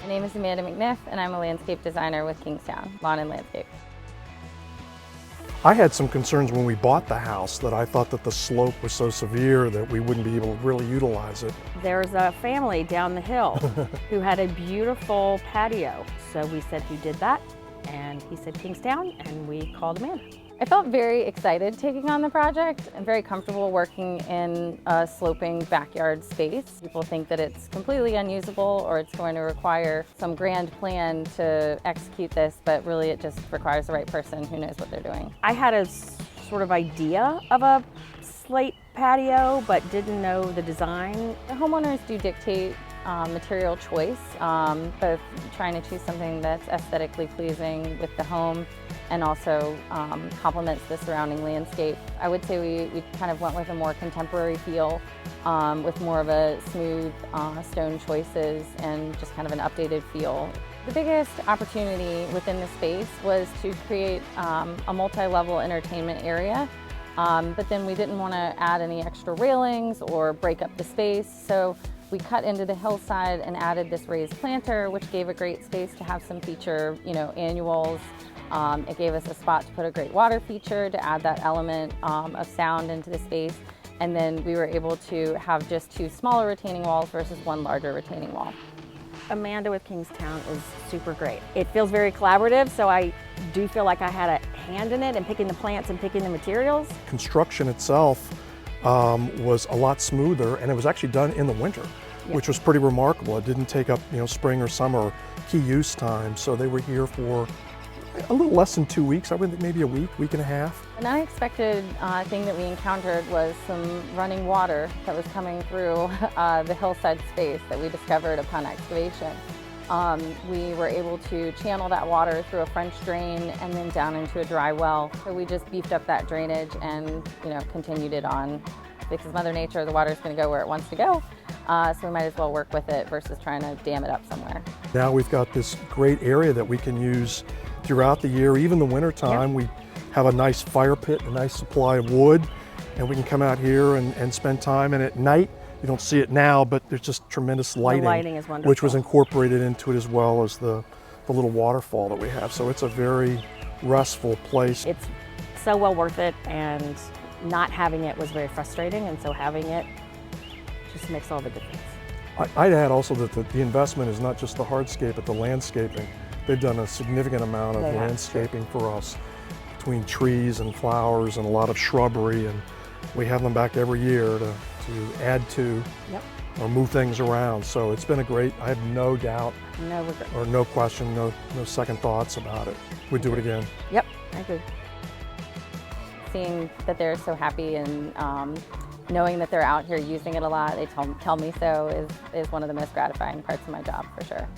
My name is Amanda McNiff, and I'm a landscape designer with Kingstowne, Lawn and Landscape. I had some concerns when we bought the house that I thought that the slope was so severe that we wouldn't be able to really utilize it. There's a family down the hill who had a beautiful patio. So we said, who did that? And he said Kingstowne, and we called him in. I felt very excited taking on the project and very comfortable working in a sloping backyard space. People think that it's completely unusable or it's going to require some grand plan to execute this, but really it just requires the right person who knows what they're doing. I had a sort of idea of a slate patio, but didn't know the design. The homeowners do dictate material choice, both trying to choose something that's aesthetically pleasing with the home and also complements the surrounding landscape. I would say we kind of went with a more contemporary feel with more of a smooth stone choices and just kind of an updated feel. The biggest opportunity within the space was to create a multi-level entertainment area, but then we didn't want to add any extra railings or break up the space, so we cut into the hillside and added this raised planter, which gave a great space to have some feature, annuals. It gave us a spot to put a great water feature to add that element of sound into the space. And then we were able to have just 2 smaller retaining walls versus 1 larger retaining wall. Amanda with Kingstowne is super great. It feels very collaborative, so I do feel like I had a hand in it and picking the plants and picking the materials. Construction itself was a lot smoother, and it was actually done in the winter, which was pretty remarkable. It didn't take up spring or summer key use time, so they were here for a little less than 2 weeks. I would think maybe a week and a half. An unexpected thing that we encountered was some running water that was coming through the hillside space that we discovered upon excavation. We were able to channel that water through a French drain and then down into a dry well. So we just beefed up that drainage and continued it on, because Mother Nature, the water is going to go where it wants to go. So we might as well work with it versus trying to dam it up somewhere. Now we've got this great area that we can use throughout the year, even the winter time. We have a nice fire pit, a nice supply of wood, and we can come out here and spend time. And at night, you don't see it now, but there's just tremendous lighting. The lighting is wonderful. Which was incorporated into it, as well as the little waterfall that we have. So it's a very restful place. It's so well worth it, and not having it was very frustrating, and so having it just makes all the difference. I'd add also that the investment is not just the hardscape, but the landscaping. They've done a significant amount of landscaping for us, between trees and flowers and a lot of shrubbery, and we have them back every year to add to or move things around. So it's been a great, I have no doubt or no question, no second thoughts about it. We'd do it again. Yep, I agree. Seeing that they're so happy and knowing that they're out here using it a lot, they tell me so, is one of the most gratifying parts of my job, for sure.